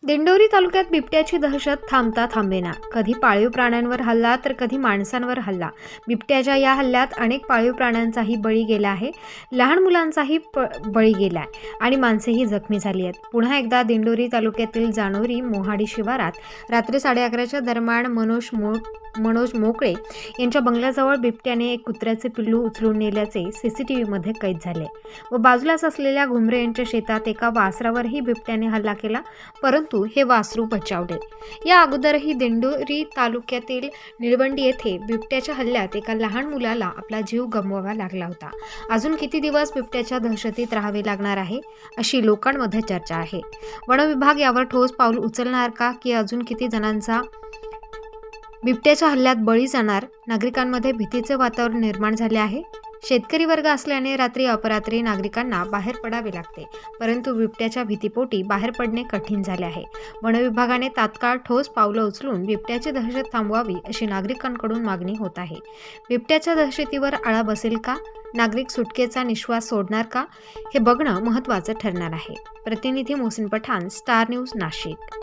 दिंडोरी तालुक्यात बिबट्याची दहशत थांबता थांबेना. कधी पाळीव प्राण्यांवर हल्ला तर कधी माणसांवर हल्ला. बिबट्याच्या या हल्ल्यात अनेक पाळीव प्राण्यांचाही बळी गेला आहे, लहान मुलांचाही बळी गेला आहे आणि माणसेही जखमी झाली आहेत. पुन्हा एकदा दिंडोरी तालुक्यातील जानोरी मोहाडी शिवारात रात्री 11:30च्या दरम्यान मनोज मोकळे यांच्या बंगल्याजवळ बिबट्याने एक कुत्र्याचे पिल्लू उचलून नेल्याचे सीसीटीव्हीमध्ये कैद झाले व बाजूलाच असलेल्या घुमरे यांच्या शेतात एका वासरावरही बिबट्याने हल्ला केला, परंतु हे वासरू बचावले. या अगोदरही दिंडोरी तालुक्यातील निळवंडी येथे बिबट्याच्या हल्ल्यात एका लहान मुलाला आपला जीव गमवावा लागला होता. अजून किती दिवस बिबट्याच्या दहशतीत राहावे लागणार आहे, अशी लोकांमध्ये चर्चा आहे. वन विभाग यावर ठोस पाऊल उचलणार का, की अजून किती जणांचा बिबट्याच्या हल्ल्यात बळी जाणार? नागरिकांमध्ये भीतीचे वातावरण निर्माण झाले आहे. शेतकरी वर्ग असल्याने रात्री अपरात्री नागरिकांना बाहेर पडावे लागते, परंतु बिबट्याच्या भीतीपोटी बाहेर पडणे कठीण झाले आहे. वन विभागाने तात्काळ ठोस पावलं उचलून बिबट्याची दहशत थांबवावी, अशी नागरिकांकडून मागणी होत आहे. बिबट्याच्या दहशतीवर आळा बसेल का? नागरिक सुटकेचा निश्वास सोडणार का? हे बघणं महत्त्वाचं ठरणार आहे. प्रतिनिधी मोहसिन पठाण, स्टार न्यूज, नाशिक.